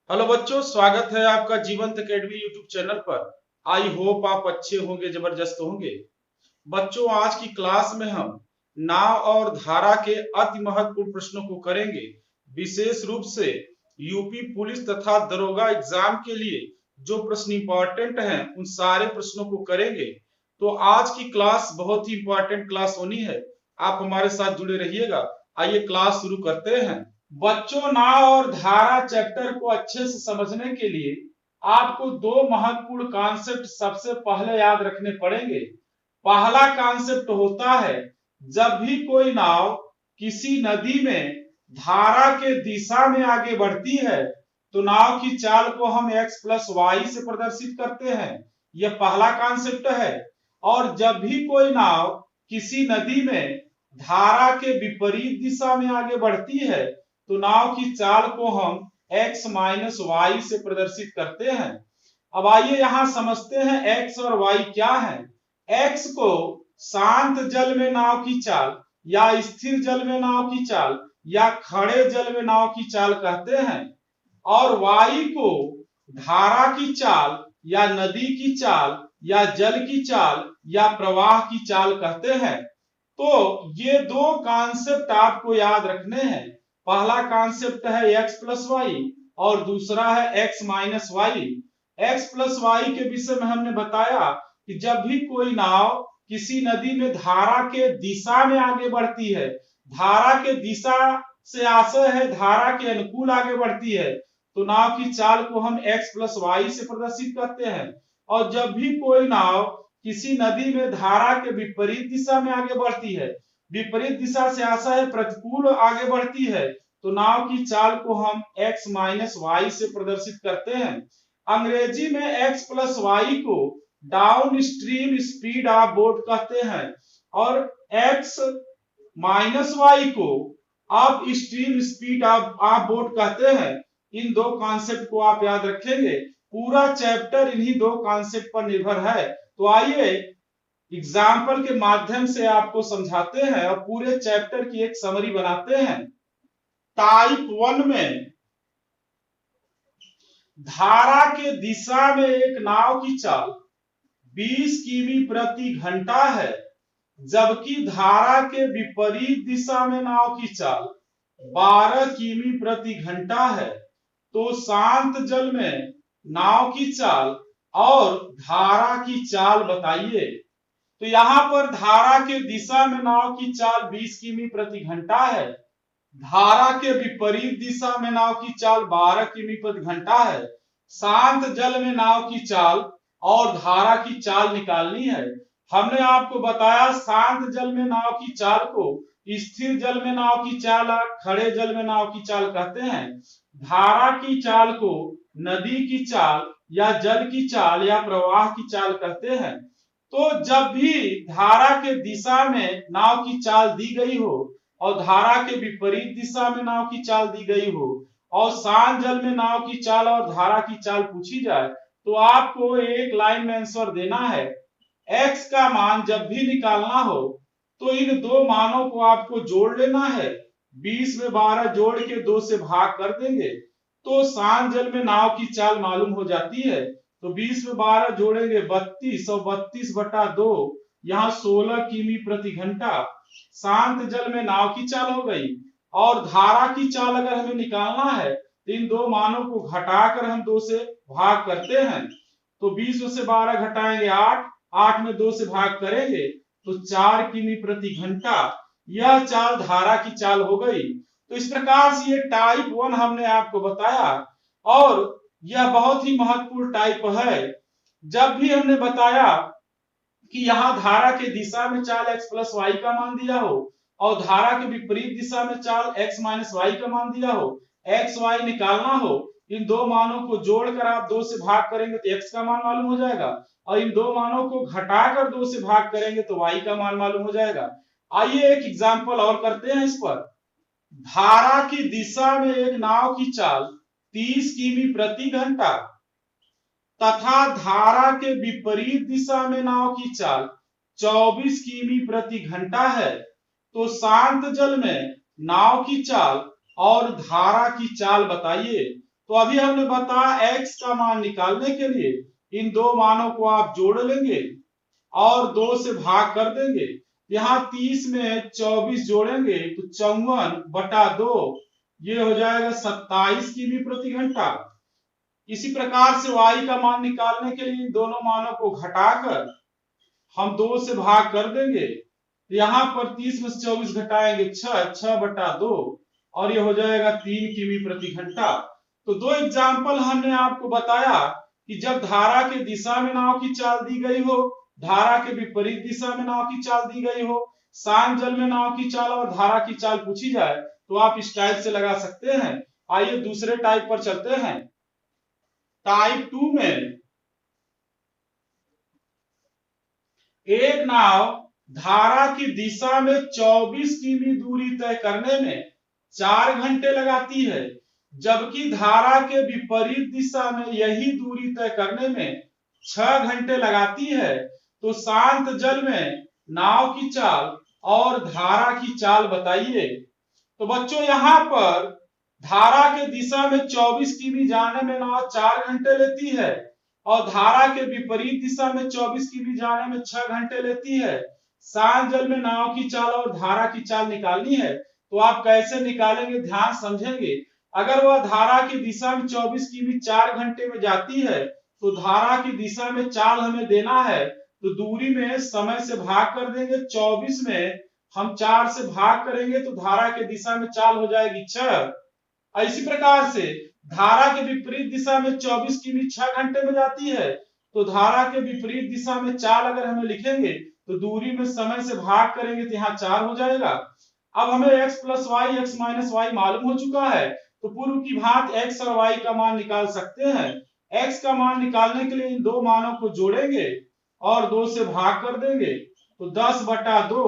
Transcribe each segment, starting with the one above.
Hello बच्चों, स्वागत है आपका जीवंत एकेडमी यूट्यूब चैनल पर। आई होप आप अच्छे होंगे, जबरदस्त होंगे। बच्चों, आज की क्लास में हम नाव और धारा के अति महत्वपूर्ण प्रश्नों को करेंगे। विशेष रूप से यूपी पुलिस तथा दरोगा एग्जाम के लिए जो प्रश्न इंपॉर्टेंट हैं उन सारे प्रश्नों को करेंगे। तो आज की क्लास बहुत ही इंपॉर्टेंट क्लास होनी है, आप हमारे साथ जुड़े रहिएगा। आइए क्लास शुरू करते हैं। बच्चों, नाव और धारा चैप्टर को अच्छे से समझने के लिए आपको दो महत्वपूर्ण कॉन्सेप्ट सबसे पहले याद रखने पड़ेंगे। पहला कॉन्सेप्ट होता है, जब भी कोई नाव किसी नदी में धारा के दिशा में आगे बढ़ती है तो नाव की चाल को हम x प्लस वाई से प्रदर्शित करते हैं। यह पहला कॉन्सेप्ट है। और जब भी कोई नाव किसी नदी में धारा के विपरीत दिशा में आगे बढ़ती है तो नाव की चाल को हम x माइनस वाई से प्रदर्शित करते हैं। अब आइए यहां समझते हैं x और y क्या है। x को शांत जल में नाव की चाल या स्थिर जल में नाव की चाल या खड़े जल में नाव की चाल कहते हैं, और y को धारा की चाल या नदी की चाल या जल की चाल या प्रवाह की चाल कहते हैं। तो ये दो कॉन्सेप्ट आपको याद रखने हैं। पहला कॉन्सेप्ट है x प्लस वाई और दूसरा है x minus Y. X plus Y के विषय में हमने बताया कि जब भी कोई नाव किसी नदी में धारा के दिशा में आगे बढ़ती है, धारा के दिशा से आशय है धारा के अनुकूल आगे बढ़ती है, तो नाव की चाल को हम x प्लस वाई से प्रदर्शित करते हैं। और जब भी कोई नाव किसी नदी में धारा के विपरीत दिशा में आगे बढ़ती है, विपरीत दिशा से आशय है प्रतिकूल आगे बढ़ती है, तो नाव की चाल को हम x माइनस वाई से प्रदर्शित करते हैं। अंग्रेजी में x प्लस वाई को down stream speed of boat कहते हैं और x माइनस वाई को up stream speed of boat कहते हैं। इन दो कॉन्सेप्ट को आप याद रखेंगे। पूरा चैप्टर इन्हीं दो कॉन्सेप्ट पर निर्भर है। तो आइए एग्जाम्पल के माध्यम से आपको समझाते हैं और पूरे चैप्टर की एक समरी बनाते हैं। टाइप 1 में धारा के दिशा में एक नाव की चाल 20 किमी प्रति घंटा है, जबकि धारा के विपरीत दिशा में नाव की चाल 12 किमी प्रति घंटा है। तो शांत जल में नाव की चाल और धारा की चाल बताइए। तो यहां पर धारा के दिशा में नाव की चाल 20 किमी प्रति घंटा है, धारा के विपरीत दिशा में नाव की चाल 12 किमी प्रति घंटा है। शांत जल में नाव की चाल और धारा की चाल निकालनी है। हमने आपको बताया शांत जल में नाव की चाल को स्थिर जल में नाव की चाल, खड़े जल में नाव की चाल कहते हैं। धारा की चाल को नदी की चाल या जल की चाल या प्रवाह की चाल कहते हैं। तो जब भी धारा के दिशा में नाव की चाल दी गई हो और धारा के विपरीत दिशा में नाव की चाल दी गई हो और शांत जल में नाव की चाल और धारा की चाल पूछी जाए तो आपको एक लाइन में आंसर देना है। x का मान जब भी निकालना हो तो इन दो मानों को आपको जोड़ लेना है। 20 में 12 जोड़ के 2 से भाग कर देंगे तो शांत जल में नाव की चाल मालूम हो जाती है। तो 20 में 12 जोड़ेंगे 32 और 32 बटा 2 यहाँ 16 किमी प्रति घंटा शांत जल में नाव की चाल हो गई। और धारा की चाल अगर हमें निकालना है तो इन दो मानों को घटाकर हम 2 से भाग करते हैं। तो 20 में से 12 घटाएंगे 8, 8 में 2 से भाग करेंगे तो 4 किमी प्रति घंटा। यह चाल धारा की चाल हो गई। तो इस प्रकार से ये टाइप 1 हमने आपको बताया और यह बहुत ही महत्वपूर्ण टाइप है। जब भी हमने बताया कि यहां धारा के दिशा में चाल x प्लस वाई का मान दिया हो और धारा के विपरीत दिशा में चाल x माइनस वाई का मान दिया हो, x y निकालना हो, इन दो मानों को जोड़कर आप 2 से भाग करेंगे तो x का मान मालूम हो जाएगा और इन दो मानों को घटाकर 2 से भाग करेंगे तो y का मान मालूम हो जाएगा। आइए एक एग्जाम्पल और करते हैं इस पर। धारा की दिशा में एक नाव की चाल 30 किमी प्रति घंटा तथा धारा के विपरीत दिशा में नाव की चाल 24 किमी प्रति घंटा है। तो शांत जल में नाव की चाल और धारा की चाल बताइए। तो अभी हमने बताया x का मान निकालने के लिए इन दो मानों को आप जोड़ लेंगे और 2 से भाग कर देंगे। यहाँ 30 में 24 जोड़ेंगे तो 54/2 ये हो जाएगा 27 किमी प्रति घंटा। इसी प्रकार से y का मान निकालने के लिए इन दोनों मानों को घटाकर हम 2 से भाग कर देंगे। यहाँ पर 30 में से 24 घटाएंगे 6/2 और ये हो जाएगा 3 किमी प्रति घंटा। तो दो एग्जाम्पल हमने आपको बताया कि जब धारा के दिशा में नाव की चाल दी गई हो, धारा के विपरीत दिशा में नाव की चाल दी गई हो, शांत जल में नाव की चाल और धारा की चाल पूछी जाए तो आप इस टाइप से लगा सकते हैं। आइए दूसरे टाइप पर चलते हैं। टाइप 2 में एक नाव धारा की दिशा में 24 किमी दूरी तय करने में 4 घंटे लगाती है, जबकि धारा के विपरीत दिशा में यही दूरी तय करने में 6 घंटे लगाती है। तो शांत जल में नाव की चाल और धारा की चाल बताइए। तो बच्चों यहाँ पर धारा के दिशा में 24 किमी जाने में नाव 4 घंटे लेती है और धारा के विपरीत दिशा में 24 किमी जाने में 6 घंटे लेती है। शांत जल में नाव की चाल और धारा की चाल निकालनी है। तो आप कैसे निकालेंगे, ध्यान समझेंगे। अगर वह धारा की दिशा में 24 किमी 4 घंटे में जाती है तो धारा की दिशा में चाल हमें देना है, तो दूरी में समय से भाग कर देंगे। 24 में हम 4 से भाग करेंगे तो धारा के दिशा में चाल हो जाएगी 6। इसी प्रकार से धारा के विपरीत दिशा में 24 किमी 6 घंटे में जाती है, तो धारा के विपरीत दिशा में चाल अगर हमें लिखेंगे तो दूरी में समय से भाग करेंगे तो यहाँ 4 हो जाएगा। अब हमें x + y x - y मालूम हो चुका है, तो पूर्व की भांति x और y का मान निकाल सकते हैं। x का मान निकालने के लिए इन दो मानों को जोड़ेंगे और 2 से भाग कर देंगे तो 10/2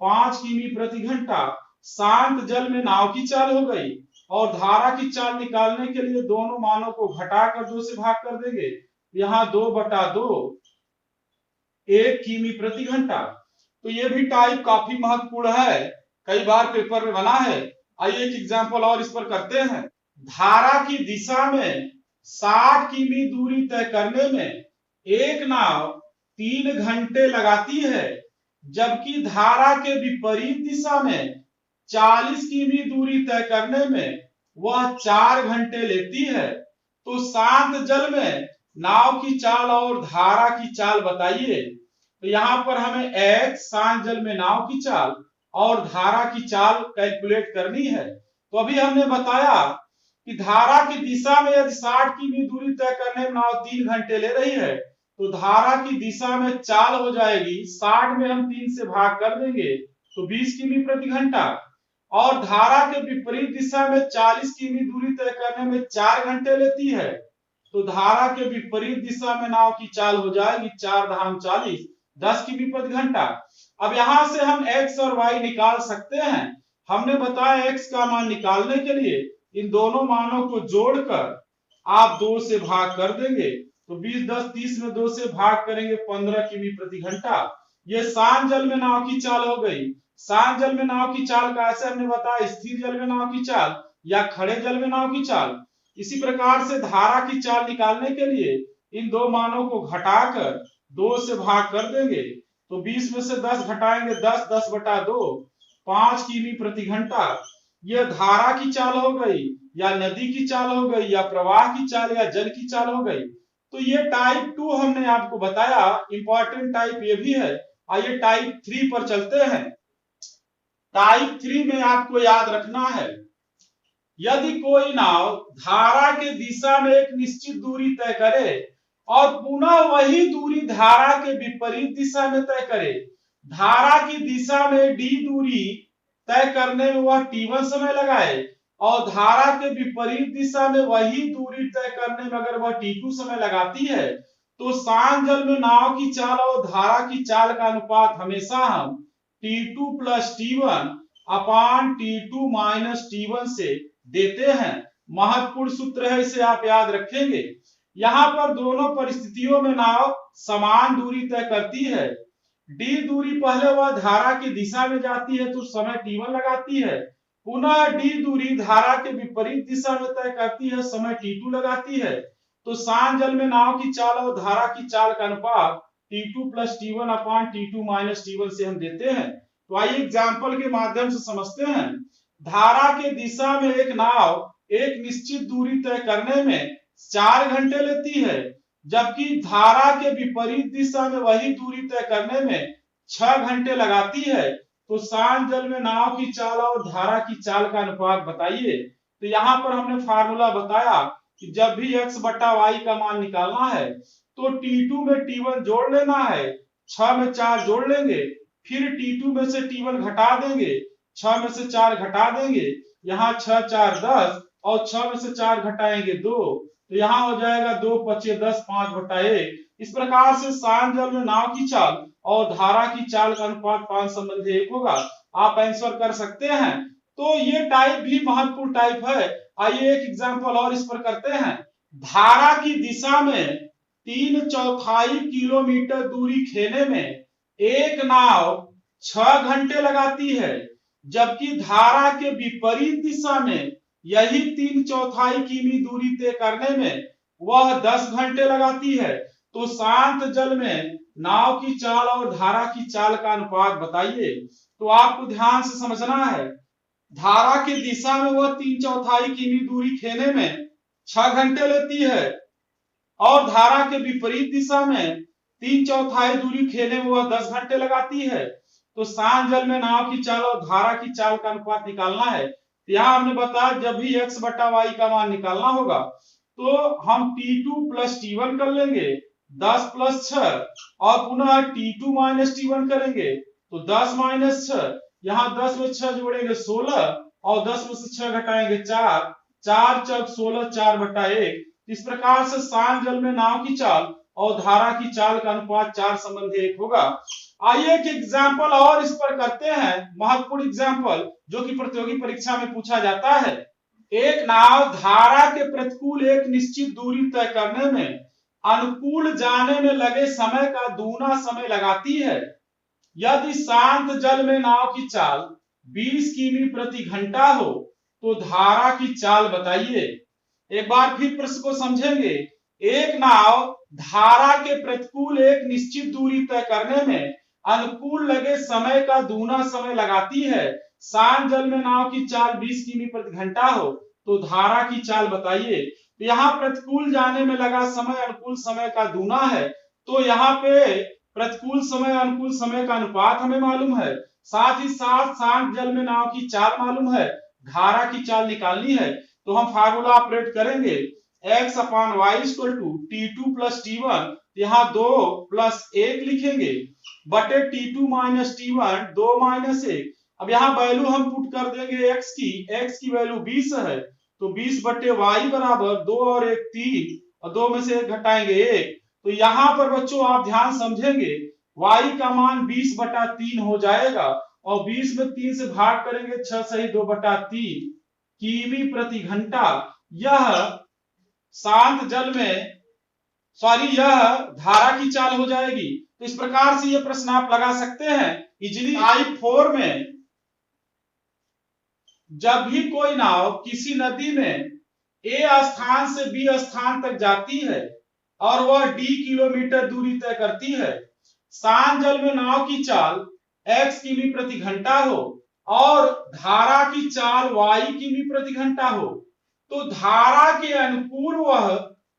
5 किमी प्रति घंटा शांत जल में नाव की चाल हो गई। और धारा की चाल निकालने के लिए दोनों मानों को घटाकर 2 से भाग कर देंगे, यहाँ 2/2 1 किमी प्रति घंटा। तो ये भी टाइप काफी महत्वपूर्ण है, कई बार पेपर में बना है। आइए एक एग्जांपल और इस पर करते हैं। धारा की दिशा में 60 किमी दूरी तय करने में एक नाव 3 घंटे लगाती है, जबकि धारा के विपरीत दिशा में 40 किमी दूरी तय करने में वह 4 घंटे लेती है। तो शांत जल में नाव की चाल और धारा की चाल बताइए। तो यहाँ पर हमें x शांत जल में नाव की चाल और धारा की चाल कैलकुलेट करनी है। तो अभी हमने बताया कि धारा की दिशा में यदि 60 किमी दूरी तय करने में नाव 3 घंटे ले रही है, तो धारा की दिशा में चाल हो जाएगी 60 में हम 3 से भाग कर देंगे तो 20 किमी प्रति घंटा। और धारा के विपरीत दिशा में 40 किमी दूरी तय करने में 4 घंटे लेती है, तो धारा के विपरीत दिशा में नाव की चाल हो जाएगी 4 धाम 40 10 किमी प्रति घंटा। अब यहां से हम x और y निकाल सकते हैं। हमने बताया x का मान निकालने के लिए इन दोनों मानों को जोड़कर आप 2 से भाग कर देंगे तो 20 10 30 में 2 से भाग करेंगे 15 किमी प्रति घंटा। ये शांत जल में नाव की चाल हो गई। शांत जल में नाव की चाल कैसे हमने बताया, स्थिर जल में नाव की चाल या खड़े जल में नाव की चाल। इसी प्रकार से धारा की चाल निकालने के लिए इन दो मानों को घटाकर 2 से भाग कर देंगे तो 20 में से 10 घटाएंगे 10 10/2 5 किमी प्रति घंटा। यह धारा की चाल हो गई या नदी की चाल हो गई या प्रवाह की चाल या जल की चाल हो गई। तो ये टाइप 2 हमने आपको बताया, इंपॉर्टेंट टाइप ये भी है। आइए टाइप 3 पर चलते हैं। टाइप 3 में आपको याद रखना है, यदि कोई नाव धारा के दिशा में एक निश्चित दूरी तय करे और पुनः वही दूरी धारा के विपरीत दिशा में तय करे, धारा की दिशा में d दूरी तय करने में वह t1 समय लगाए और धारा के विपरीत दिशा में वही दूरी तय करने में अगर वह t2 समय लगाती है, तो शांत जल में नाव की चाल और धारा की चाल का अनुपात हमेशा हम t2 + t1 अपान t2 - t1 से देते हैं। महत्वपूर्ण सूत्र है, इसे आप याद रखेंगे। यहाँ पर दोनों परिस्थितियों में नाव समान दूरी तय करती है। d दूरी पहले वह धारा की दिशा में जाती है तो समय t1 लगाती है, पुनः डी दूरी धारा के विपरीत दिशा में तय करती है, समय t2 लगाती है। तो शांत जल में नाव की चाल और धारा की चाल का अनुपात t2 प्लस t1 अपान t2 माइनस t1 से हम देते हैं। तो आइए एग्जाम्पल के माध्यम से समझते हैं। धारा के दिशा में एक नाव एक निश्चित दूरी तय करने में 4 घंटे लेती है, जबकि धारा के विपरीत दिशा में वही दूरी तय करने में 6 घंटे लगाती है। तो शांत जल में नाव की चाल और धारा की चाल का अनुपात बताइए। तो यहाँ पर हमने फार्मूला बताया कि जब भी x बटा y का मान निकालना है तो t2 में t1 जोड़ लेना है, 6 में 4 जोड़ लेंगे, फिर t2 में से t1 घटा देंगे, 6 में से 4 घटा देंगे, यहाँ 6 4 10 और 6 में से 4 घटाएंगे 2, तो यहाँ हो जाएगा 2 5 10 5 बटा 1। इस प्रकार से शांत जल में नाव की चाल और धारा की चाल का अनुपात 5:1 होगा। आप आंसर कर सकते हैं। तो ये टाइप भी महत्वपूर्ण टाइप है। आइए एक एग्जांपल और इस पर करते हैं। धारा की दिशा में 3/4 किलोमीटर दूरी खेने में एक नाव 6 घंटे लगाती है, जबकि धारा के विपरीत दिशा में यही 3/4 किमी दूरी तय करने में वह 10 घंटे लगाती है। तो शांत जल में नाव की चाल और धारा की चाल का अनुपात बताइए। तो आपको ध्यान से समझना है। धारा की दिशा में वह 3/4 किमी दूरी खेने में 6 घंटे लेती है और धारा के विपरीत दिशा में 3/4 दूरी खेने में वह 10 घंटे लगाती है। तो शांत जल में नाव की चाल और धारा की चाल का अनुपात निकालना है। यहाँ हमने बताया जब भी x बटा y का मान निकालना होगा तो हम t2 प्लस t1 कर लेंगे, 10 प्लस 6 और पुनः t2 माइनस t1 करेंगे तो 10 माइनस 6, यहाँ 10 में 6 जोड़ेंगे 16 और 10 में से 6 घटाएंगे 4, 4 चौक 16, 4 बटा 1। इस प्रकार से शांत जल में नाव की चाल और धारा की चाल का अनुपात 4:1 होगा। आइए एक एग्जाम्पल और इस पर करते हैं, महत्वपूर्ण एग्जाम्पल जो कि प्रतियोगी परीक्षा में पूछा जाता है। एक नाव धारा के प्रतिकूल एक निश्चित दूरी तय करने में अनुकूल जाने में लगे समय का दूना समय लगाती है। यदि शांत जल में नाव की चाल 20 किमी प्रति घंटा हो तो धारा की चाल बताइए। एक बार फिर प्रश्न को समझेंगे। एक नाव धारा के प्रतिकूल एक निश्चित दूरी तय करने में अनुकूल लगे समय का दूना समय लगाती है। शांत जल में नाव की चाल 20 किमी प्रति घंटा हो तो धारा की चाल बताइए। तो यहाँ प्रतिकूल जाने में लगा समय अनुकूल समय का दूना है, तो यहाँ पे प्रतिकूल समय अनुकूल समय का अनुपात हमें मालूम है, साथ ही साथ शांत जल में नाव की चाल मालूम है, धारा की चाल निकालनी है। तो हम फार्मूला ऑपरेट करेंगे, x upon y equal to t2 plus t1, यहाँ 2 प्लस 1 लिखेंगे बटे t2 माइनस t1, 2 माइनस 1। अब यहाँ वैल्यू हम पुट कर देंगे x की वैल्यू 20 है तो 20 बटे y बराबर 2 और 1 3 और 2 में से 1 घटाएंगे 1। तो यहाँ पर बच्चों आप ध्यान समझेंगे y का मान 20 बटा 3 हो जाएगा और 20 में 3 से भाग करेंगे 6 सही 2 बटा 3 किमी प्रति घंटा। यह शांत जल में यह धारा की चाल हो जाएगी। तो इस प्रकार से यह प्रश्न आप लगा सकते हैं इजीली। टाइप 4 में जब भी कोई नाव किसी नदी में A स्थान से B स्थान तक जाती है और वह d किलोमीटर दूरी तय करती है, शांत जल में नाव की चाल x किमी प्रति घंटा हो और धारा की चाल y किमी प्रति घंटा हो, तो धारा के अनुकूल वह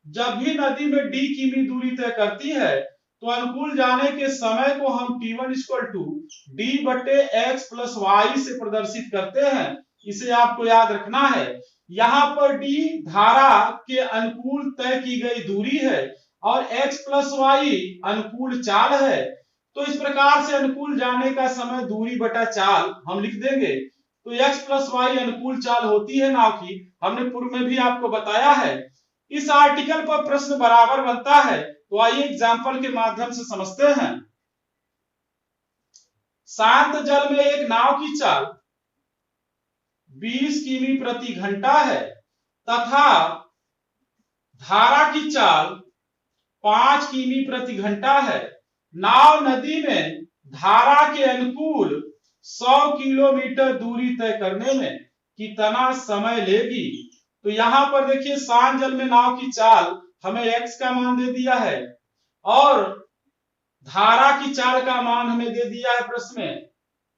जब भी नदी में d किमी दूरी तय करती है तो अनुकूल जाने के समय को हम t1 इक्वल टू d बटे x प्लस y से प्रदर्शित करते हैं। इसे आपको याद रखना है। यहाँ पर d धारा के अनुकूल तय की गई दूरी है और x प्लस y अनुकूल चाल है। तो इस प्रकार से अनुकूल जाने का समय दूरी बटा चाल हम लिख देंगे। तो x प्लस y अनुकूल चाल होती है नाव की, हमने पूर्व में भी आपको बताया है। इस आर्टिकल पर प्रश्न बराबर बनता है। तो आइए एग्जाम्पल के माध्यम से समझते हैं। शांत जल में एक नाव की चाल 20 किमी प्रति घंटा है तथा धारा की चाल 5 किमी प्रति घंटा है। नाव नदी में धारा के अनुकूल 100 किलोमीटर दूरी तय करने में कितना समय लेगी। तो यहां पर देखिए शांत जल में नाव की चाल हमें x का मान दे दिया है और धारा की चाल का मान हमें दे दिया है प्रश्न में,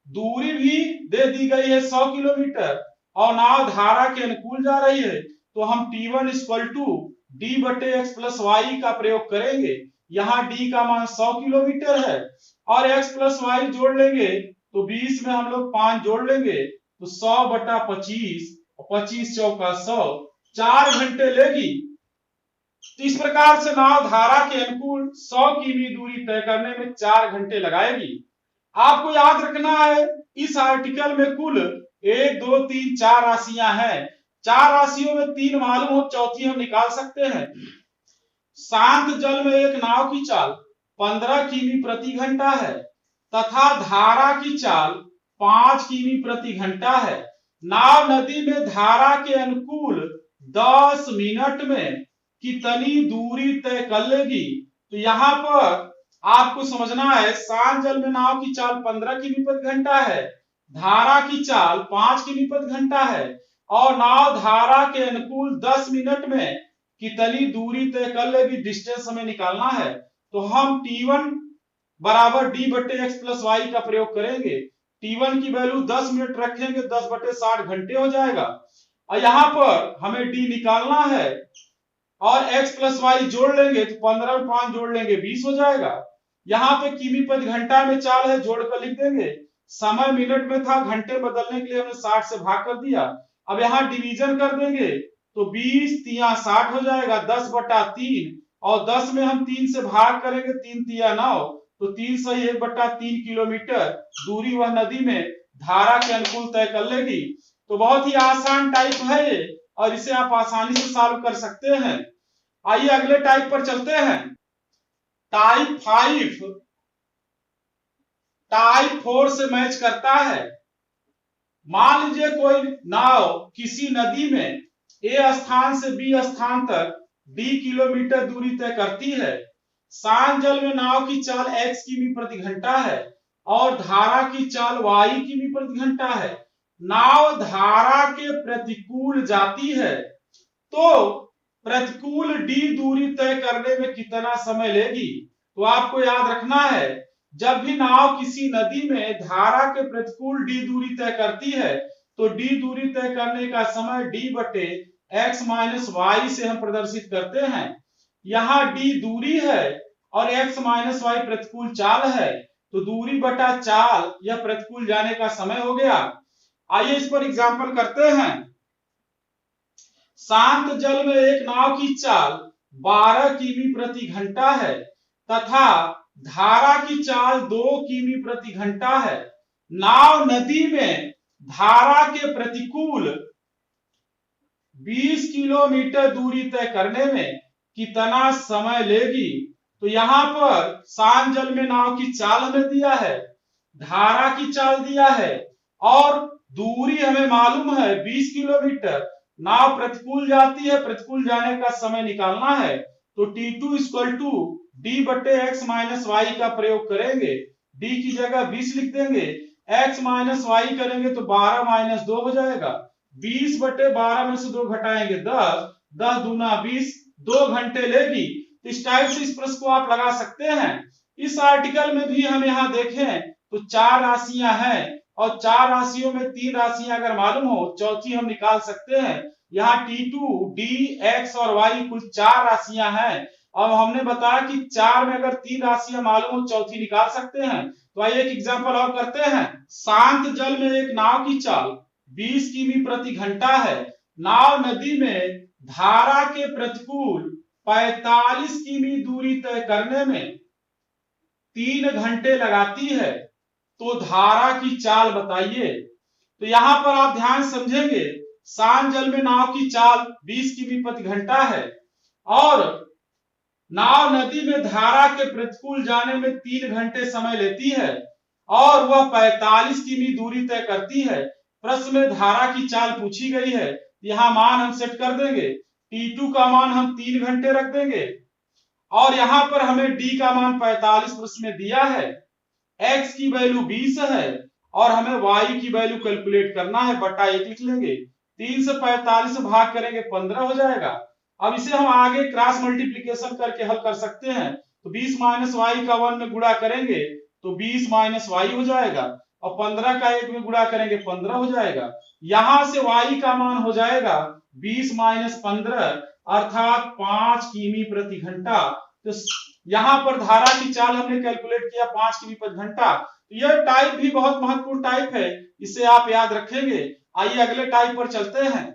दूरी भी दे दी गई है 100 किलोमीटर और नाव धारा के अनुकूल जा रही है। तो हम T1 इक्वल टू डी बटे एक्स प्लस वाई का प्रयोग करेंगे। यहाँ d का मान 100 किलोमीटर है और x प्लस वाई जोड़ लेंगे तो 20 में हम लोग 5 जोड़ लेंगे तो 100 बटा 25 और 25 चौका 100, 4 घंटे लेगी। तो इस प्रकार से नाव धारा के अनुकूल 100 किमी दूरी तय करने में 4 घंटे लगाएगी। आपको याद रखना है इस आर्टिकल में कुल 1 2 3 4 राशियां हैं, 4 राशियों में 3 मालूम हो, चौथी हम निकाल सकते हैं। शांत जल में एक नाव की चाल 15 किमी प्रति घंटा है तथा धारा की चाल 5 किमी प्रति घंटा है। नाव नदी में धारा के अनुकूल 10 मिनट में कितनी दूरी तय कर लेगी। तो यहाँ पर आपको समझना है शांत जल में नाव की चाल 15 किमी प्रति घंटा है, धारा की चाल 5 किमी प्रति घंटा है और नाव धारा के अनुकूल 10 मिनट में कितनी दूरी तय कर लेगी, डिस्टेंस हमें निकालना है। तो हम T1 बराबर d बटे एक्स प्लस वाई का प्रयोग करेंगे। T1 की वैल्यू 10 मिनट रखेंगे, 10 बटे 60 घंटे हो जाएगा और यहाँ पर हमें d निकालना है और x प्लस वाई जोड़ लेंगे तो 15 में 5 जोड़ लेंगे 20 हो जाएगा। यहाँ पे किमी प्रति घंटा में चाल है, जोड़कर लिख देंगे। समय मिनट में था, घंटे बदलने के लिए हमने 60 से भाग कर दिया। अब यहाँ डिवीजन कर देंगे तो 20 तिया 60 हो जाएगा, 10 बटा 3 और 10 में हम 3 से भाग करेंगे, 3 तिया 9 तो 3 सही 1 बटा 3 किलोमीटर दूरी वह नदी में धारा के अनुकूल तय कर लेगी। तो बहुत ही आसान टाइप है ये और इसे आप आसानी से सॉल्व कर सकते हैं। आइए अगले टाइप पर चलते हैं। टाइप 5 टाइप 4 से मैच करता है। मान लीजिए कोई नाव किसी नदी में ए स्थान से बी स्थान तक d किलोमीटर दूरी तय करती है। शांत जल में नाव की चाल x किमी प्रति घंटा है और धारा की चाल y किमी प्रति घंटा है। नाव धारा के प्रतिकूल जाती है तो प्रतिकूल d दूरी तय करने में कितना समय लेगी। तो आपको याद रखना है जब भी नाव किसी नदी में धारा के प्रतिकूल d दूरी तय करती है तो d दूरी तय करने का समय d बटे x माइनस वाई से हम प्रदर्शित करते हैं। यहाँ d दूरी है और x माइनस वाई प्रतिकूल चाल है तो दूरी बटा चाल यह प्रतिकूल जाने का समय हो गया। आइए इस पर एग्जाम्पल करते हैं। शांत जल में एक नाव की चाल 12 किमी प्रति घंटा है तथा धारा की चाल 2 किमी प्रति घंटा है। नाव नदी में धारा के प्रतिकूल 20 किलोमीटर दूरी तय करने में कितना समय लेगी। तो यहाँ पर शांत जल में नाव की चाल हमें दिया है, धारा की चाल दिया है और दूरी हमें मालूम है 20 किलोमीटर। नाव प्रतिकूल जाती है, प्रतिकूल जाने का समय निकालना है तो T2 इक्वल टू डी बटे एक्स माइनस वाई का प्रयोग करेंगे। d की जगह 20 लिख देंगे, x माइनस वाई करेंगे तो 12 माइनस 2 हो जाएगा। 20 बटे 12 में से 2 घटाएंगे 10, 10 दूना 20, 2 घंटे लेगी। इस टाइप से इस प्रश्न को आप लगा सकते हैं। इस आर्टिकल में भी हम यहाँ देखें तो 4 राशियां हैं और 4 राशियों में 3 राशियां अगर मालूम हो, चौथी हम निकाल सकते हैं। यहाँ T2, D, X और Y कुल 4 राशियां हैं और हमने बताया कि 4 में अगर 3 राशियां मालूम हो, चौथी निकाल सकते हैं। तो आइए एक एग्जाम्पल और करते हैं। शांत जल में एक नाव की चाल 20 किमी प्रति घंटा है। नाव नदी में धारा के प्रतिकूल 45 किमी दूरी तय करने में 3 घंटे लगाती है तो धारा की चाल बताइए। तो यहां पर आप ध्यान समझेंगे, शांत जल में नाव की चाल 20 किमी प्रति घंटा है और नाव नदी में धारा के प्रतिकूल जाने में 3 घंटे समय लेती है और वह 45 किमी दूरी तय करती है। प्रश्न में धारा की चाल पूछी गई है, यहाँ मान हम सेट कर देंगे। T2 का मान हम 3 घंटे रख देंगे और यहाँ पर हमें D का मान 45 प्रश्न में दिया है, X की वैल्यू 20 है और हमें y की वैल्यू कैलकुलेट करना है, बटा 1 लिख लेंगे। 3 से 45 से भाग करेंगे 15 हो जाएगा। अब इसे हम आगे क्रॉस मल्टीप्लीकेशन करके हल कर सकते हैं। तो 20 माइनस वाई का 1 में गुणा करेंगे तो 20 माइनस वाई हो जाएगा, और 15 का 1 में गुणा करेंगे 15 हो जाएगा। यहां से y का मान हो जाएगा 20 माइनस 15 अर्थात 5 किमी प्रति घंटा। तो यहां पर धारा की चाल हमने कैलकुलेट किया 5 किमी प्रति घंटा। तो यह टाइप भी बहुत महत्वपूर्ण टाइप है, इसे आप याद रखेंगे। आइए अगले टाइप पर चलते हैं।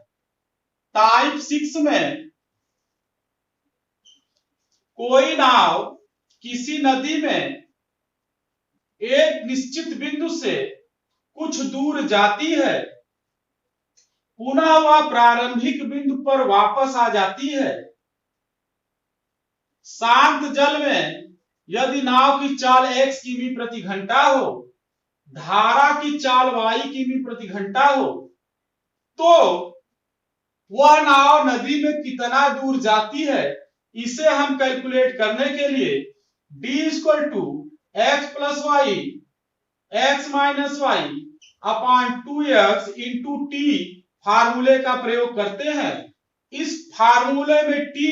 टाइप 6 में कोई नाव किसी नदी में एक निश्चित बिंदु से कुछ दूर जाती है, पुनः वह प्रारंभिक बिंदु पर वापस आ जाती है। शांत जल में यदि नाव की चाल x किमी प्रति घंटा हो, धारा की चाल y किमी प्रति घंटा हो, तो वह नाव नदी में कितना दूर जाती है, इसे हम कैलकुलेट करने के लिए d equal to X plus Y X minus Y upon 2x into T फार्मूले का प्रयोग करते हैं। इस फार्मूले में t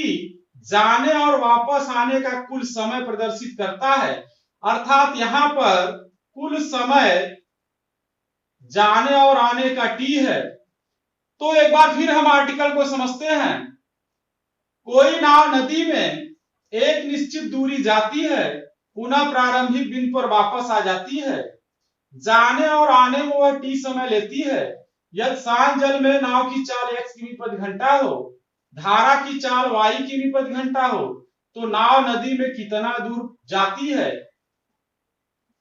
जाने और वापस आने का कुल समय प्रदर्शित करता है, अर्थात यहां पर कुल समय जाने और आने का t है। तो एक बार फिर हम आर्टिकल को समझते हैं। कोई नाव नदी में एक निश्चित दूरी जाती है, पुनः प्रारंभिक बिंदु पर वापस आ जाती है। जाने और आने में वह t समय लेती है। यदि शांत जल में नाव की चाल x किमी प्रति घंटा हो, धारा की चाल y किमी प्रति घंटा हो, तो नाव नदी में कितना दूर जाती है।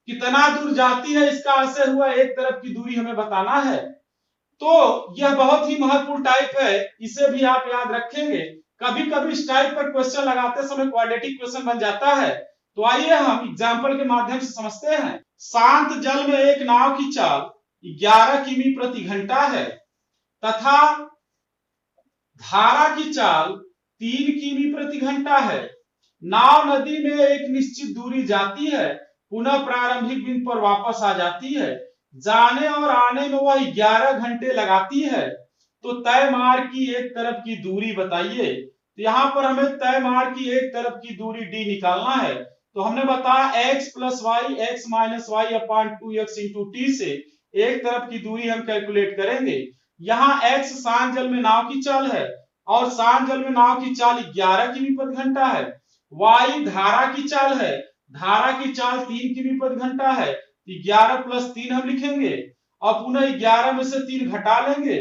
कितना दूर जाती है इसका आशय हुआ एक तरफ की दूरी हमें बताना है। तो यह बहुत ही महत्वपूर्ण टाइप है, इसे भी आप याद रखेंगे। कभी कभी इस टाइप पर क्वेश्चन लगाते समय क्वाड्रेटिक क्वेश्चन बन जाता है। तो आइए हम एग्जाम्पल के माध्यम से समझते हैं। शांत जल में एक नाव की चाल 11 किमी प्रति घंटा है तथा धारा की चाल 3 किमी प्रति घंटा है। नाव नदी में एक निश्चित दूरी जाती है, पुनः प्रारंभिक बिंदु पर वापस आ जाती है। जाने और आने में वह 11 घंटे लगाती है। तो तय मार्ग की एक तरफ की दूरी बताइए। तो यहां पर हमें तय मार्ग की एक तरफ की दूरी d निकालना है। तो हमने बताया x plus Y X minus Y upon 2x into T से एक तरफ की दूरी हम कैलकुलेट करेंगे। यहाँ x शांत जल में नाव की चाल है और शांत जल में नाव की चाल 11 किमी प्रति घंटा है। y धारा की चाल है, धारा की चाल 3 किमी प्रति घंटा है। 11 प्लस 3 हम लिखेंगे और पुनः 11 में से 3 घटा लेंगे,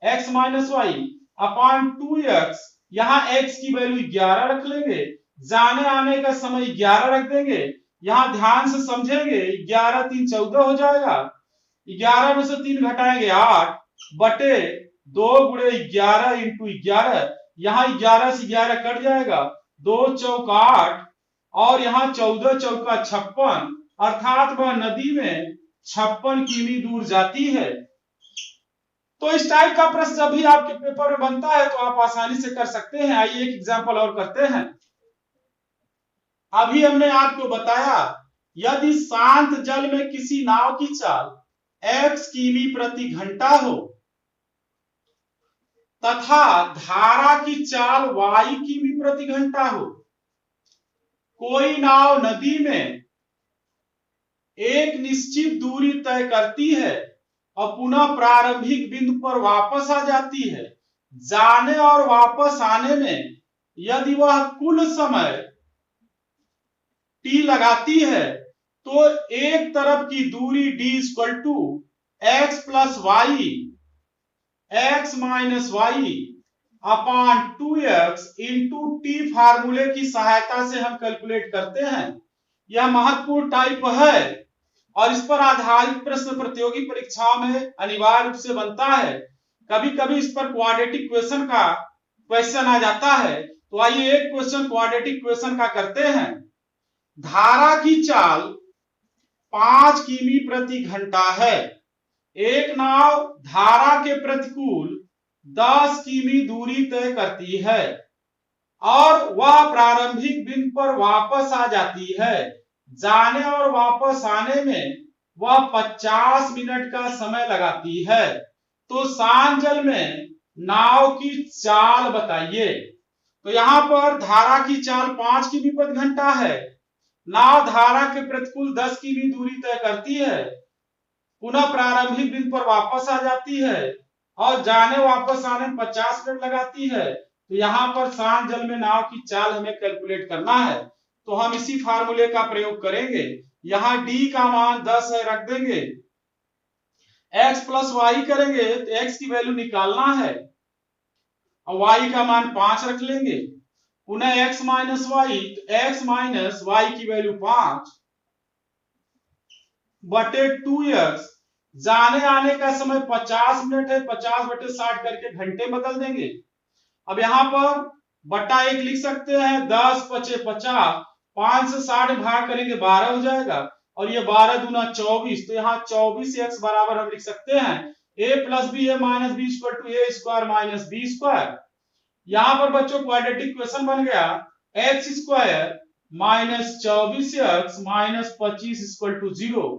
x minus Y upon 2x। यहाँ x की वैल्यू 11 रख लेंगे, जाने आने का समय 11 रख देंगे। यहाँ ध्यान से समझेंगे, 11 3 14 हो जाएगा। 11 में से 3 घटाएंगे 8 बटे 2 गुणे 11 इंटू 11। यहाँ 11 से 11 कट जाएगा, 2 चौका 8 और यहाँ 14 चौका 56, अर्थात वह नदी में 56 किमी दूर जाती है। तो इस टाइप का प्रश्न जब भी आपके पेपर में बनता है तो आप आसानी से कर सकते हैं। आइए एक एग्जांपल और करते हैं। अभी हमने आपको बताया यदि शांत जल में किसी नाव की चाल x किमी प्रति घंटा हो तथा धारा की चाल y किमी प्रति घंटा हो, कोई नाव नदी में एक निश्चित दूरी तय करती है और पुनः प्रारंभिक बिंदु पर वापस आ जाती है। जाने और वापस आने में यदि वह कुल समय t लगाती है तो एक तरफ की दूरी d equal to X plus Y X minus Y upon 2x into T फार्मूले की सहायता से हम कैलकुलेट करते हैं। यह महत्वपूर्ण टाइप है और इस पर आधारित प्रश्न प्रतियोगी परीक्षाओं में अनिवार्य रूप से बनता है। कभी कभी इस पर क्वाड्रेटिक क्वेश्चन आ जाता है। तो आइए एक क्वेश्चन क्वाड्रेटिक क्वेश्चन का करते हैं। धारा की चाल 5 किमी प्रति घंटा है। एक नाव धारा के प्रतिकूल 10 किमी दूरी तय करती है और वह प्रारंभिक बिंदु पर वापस आ जाती है। जाने और वापस आने में वह 50 मिनट का समय लगाती है। तो शांत जल में नाव की चाल बताइए। तो यहां पर धारा की चाल 5 किमी प्रति घंटा है। नाव धारा के प्रतिकूल 10 किमी दूरी तय करती है, पुनः प्रारंभिक बिंदु पर वापस आ जाती है और जाने वापस आने में 50 मिनट लगाती है। तो यहाँ पर शांत जल में नाव की चाल हमें कैलकुलेट करना है, तो हम इसी फार्मूले का प्रयोग करेंगे। यहाँ d का मान 10 है, रख देंगे। x प्लस वाई करेंगे तो x की वैल्यू निकालना है और y का मान 5 रख लेंगे। पुनः x माइनस वाई, तो x माइनस वाई की वैल्यू 5 बटे 2x। जाने आने का समय 50 मिनट है, 50 बटे 60 करके घंटे बदल देंगे। अब यहां पर बटा 1 लिख सकते हैं, 10 पचे 50, 5 से 60 भाग करेंगे 12 हो जाएगा और ये 12 दूना 24। तो यहाँ 24x बराबर हम लिख सकते हैं a plus B A minus B equal to A square minus B square. यहां पर बच्चों क्वाड्रेटिक इक्वेशन बन गया X square minus 24x minus 25 equal to 0।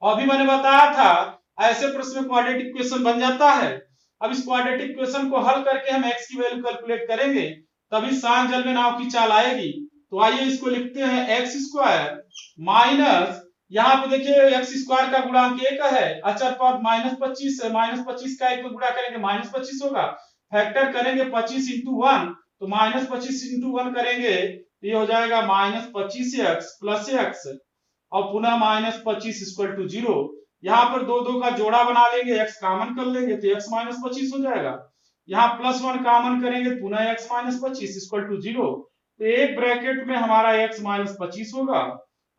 अभी मैंने बताया था ऐसे प्रश्न में क्वाड्रेटिक इक्वेशन बन जाता है। अब इस क्वाड्रेटिक इक्वेशन को हल करके हम x की वैल्यू कैलकुलेट करेंगे, तभी शांत जल में नाव की चाल आएगी। तो आइए इसको लिखते हैं एक्स स्क्वायर माइनस, यहाँ पे देखिए एक्स स्क्वायर का गुणांक 1 है, अचर पद माइनस 25 है, माइनस 25 का 1 पे गुणा करेंगे माइनस 25 होगा, फैक्टर करेंगे 25 इंटू 1 तो माइनस 25 इंटू 1 करेंगे तो ये हो जाएगा माइनस 25x प्लस एक्स और पुनः माइनस 25 इक्वल टू 0। यहाँ पर दो दो का जोड़ा बना लेंगे, x कॉमन कर लेंगे तो x माइनस 25 हो जाएगा। यहाँ प्लस 1 कॉमन करेंगे पुनः x माइनस 25 इक्वल टू 0। तो एक ब्रैकेट में हमारा x माइनस 25 होगा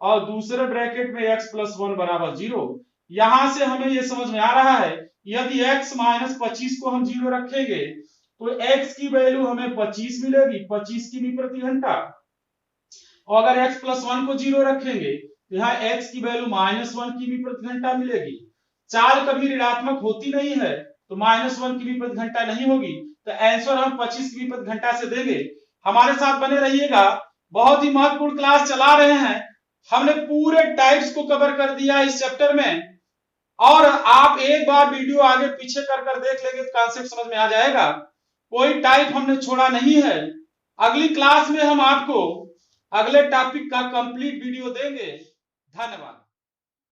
और दूसरे ब्रैकेट में x प्लस 1 बराबर 0। यहां से हमें यह समझ में आ रहा है यदि x माइनस 25 को हम 0 रखेंगे तो x की वैल्यू हमें 25 मिलेगी, 25 किमी प्रति घंटा। और अगर x प्लस 1 को 0 रखेंगे तो यहाँ x की वैल्यू माइनस 1 किमी प्रति घंटा मिलेगी। चाल कभी ऋणात्मक होती नहीं है तो माइनस 1 किमी प्रति घंटा नहीं होगी, तो आंसर हम 25 किमी प्रति घंटा से देंगे। हमारे साथ बने रहिएगा, बहुत ही महत्वपूर्ण क्लास चला रहे हैं। हमने पूरे टाइप्स को कवर कर दिया इस चैप्टर में और आप एक बार वीडियो आगे पीछे कर देख लेंगे तो कॉन्सेप्ट समझ में आ जाएगा। कोई टाइप हमने छोड़ा नहीं है। अगली क्लास में हम आपको अगले टॉपिक का कंप्लीट वीडियो देंगे। धन्यवाद।